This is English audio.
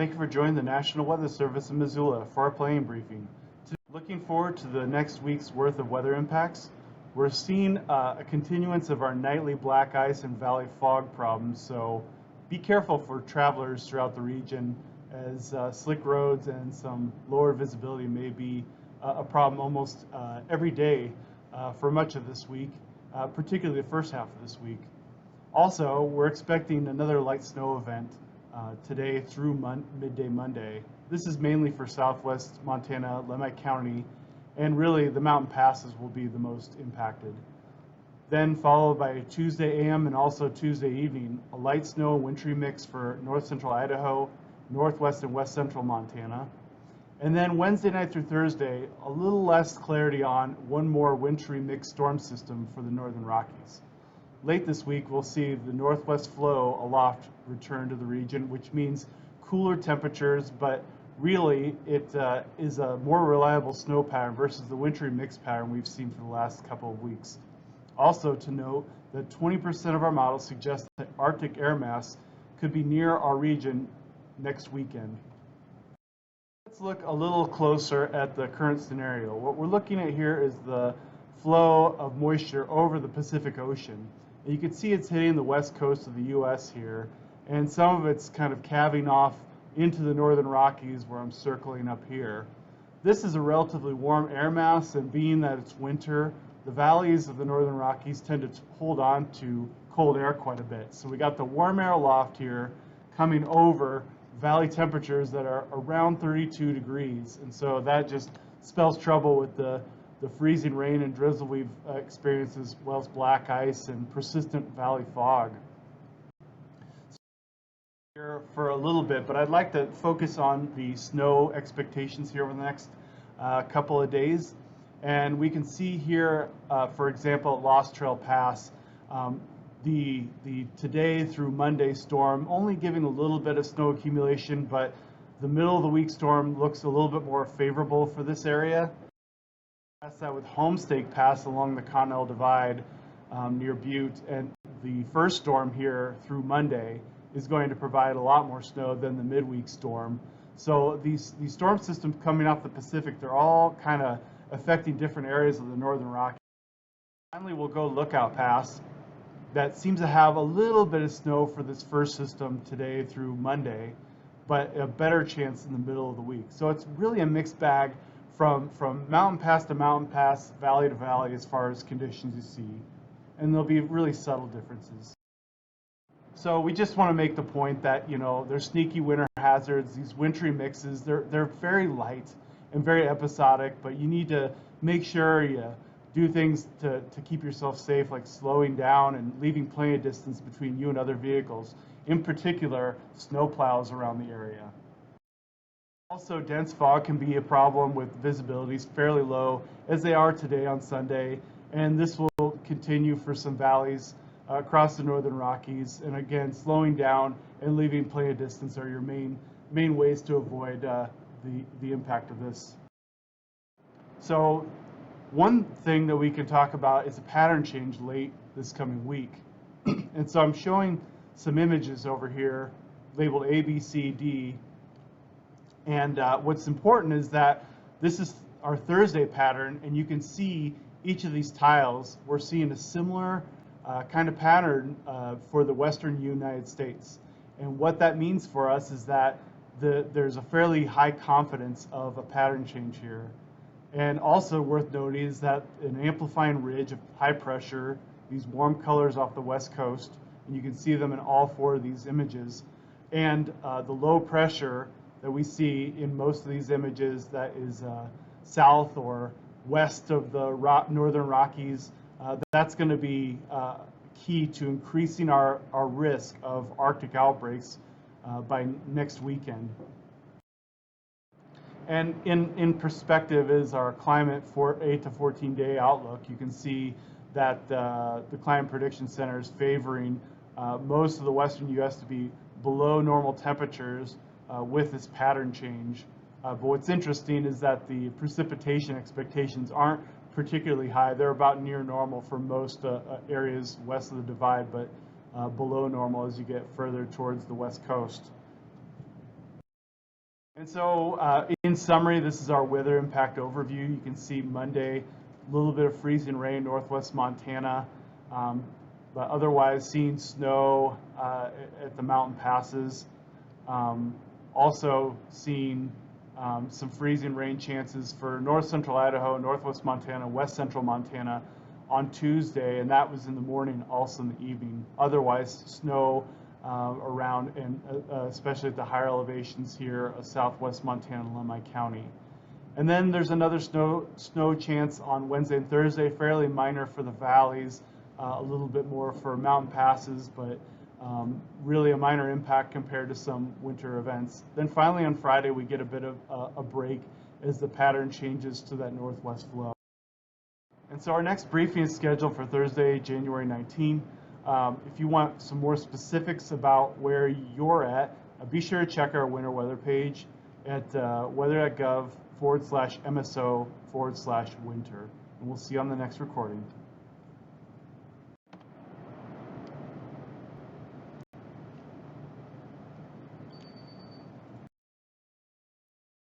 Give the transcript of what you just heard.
Thank you for joining the National Weather Service in Missoula for our planning briefing. Looking forward to the next week's worth of weather impacts. We're seeing a continuance of our nightly black ice and valley fog problems, so be careful for travelers throughout the region as slick roads and some lower visibility may be a problem almost every day for much of this week, particularly the first half of this week. Also, we're expecting another light snow event today through midday Monday. This is mainly for southwest Montana, Lemhi County, and really the mountain passes will be the most impacted. Then followed by Tuesday AM and also Tuesday evening, a light snow and wintry mix for north central Idaho, northwest and west central Montana. And then Wednesday night through Thursday, a little less clarity on one more wintry mixed storm system for the Northern Rockies. Late this week, we'll see the northwest flow aloft return to the region, which means cooler temperatures, but really it is a more reliable snow pattern versus the wintry mix pattern we've seen for the last couple of weeks. Also to note that 20% of our models suggest that Arctic air mass could be near our region next weekend. Let's look a little closer at the current scenario. What we're looking at here is the flow of moisture over the Pacific Ocean. And you can see it's hitting the west coast of the U.S. here, and some of it's kind of calving off into the Northern Rockies where I'm circling up here. This is a relatively warm air mass, and being that it's winter, the valleys of the Northern Rockies tend to hold on to cold air quite a bit. So we got the warm air aloft here coming over valley temperatures that are around 32 degrees, and so that just spells trouble with the freezing rain and drizzle we've experienced, as well as black ice and persistent valley fog. Here for a little bit, but I'd like to focus on the snow expectations here over the next couple of days. And we can see here, for example, at Lost Trail Pass, the today through Monday storm only giving a little bit of snow accumulation, but the middle of the week storm looks a little bit more favorable for this area. That's that with HomestakePass along the Continental Divide near Butte, and the first storm here through Monday is going to provide a lot more snow than the midweek storm. So these storm systems coming off the Pacific, they're all kind of affecting different areas of the Northern Rockies. Finally, we'll go Lookout Pass. That seems to have a little bit of snow for this first system today through Monday, but a better chance in the middle of the week. So it's really a mixed bag from mountain pass to mountain pass, valley to valley as far as conditions you see. And there'll be really subtle differences. So we just want to make the point that, you know, there's sneaky winter hazards, these wintry mixes, they're very light and very episodic, but you need to make sure you do things to keep yourself safe, like slowing down and leaving plenty of distance between you and other vehicles, in particular snow plows around the area. Also, dense fog can be a problem with visibilities fairly low, as they are today on Sunday, and this will continue for some valleys across the Northern Rockies. And again, slowing down and leaving plenty of distance are your main ways to avoid the impact of this. So one thing that we can talk about is a pattern change late this coming week. And so I'm showing some images over here labeled A, B, C, D. And what's important is that this is our Thursday pattern, and you can see each of these tiles. We're seeing a similar kind of pattern for the western United States. And what that means for us is that there's a fairly high confidence of a pattern change here. And also worth noting is that an amplifying ridge of high pressure, these warm colors off the west coast, and you can see them in all four of these images, and the low pressure that we see in most of these images that is south or west of the Northern Rockies, that's going to be key to increasing our risk of Arctic outbreaks by next weekend. And in perspective is our climate for 8 to 14 day outlook. You can see that the Climate Prediction Center is favoring most of the western U.S. to be below normal temperatures with this pattern change. But what's interesting is that the precipitation expectations aren't particularly high. They're about near normal for most areas west of the divide, but below normal as you get further towards the west coast. And so, in summary, this is our weather impact overview. You can see Monday, a little bit of freezing rain, northwest Montana, but otherwise seeing snow at the mountain passes. Also seeing some freezing rain chances for north central Idaho, northwest Montana, west central Montana on Tuesday, and that was in the morning, also in the evening. Otherwise, snow around, and especially at the higher elevations here of southwest Montana and Lemhi County. And then there's another snow chance on Wednesday and Thursday, fairly minor for the valleys, a little bit more for mountain passes, but really a minor impact compared to some winter events. Then finally on Friday we get a bit of a break as the pattern changes to that northwest flow. And so our next briefing is scheduled for Thursday, January 19. If you want some more specifics about where you're at, be sure to check our winter weather page at weather.gov/MSO/winter. And we'll see you on the next recording.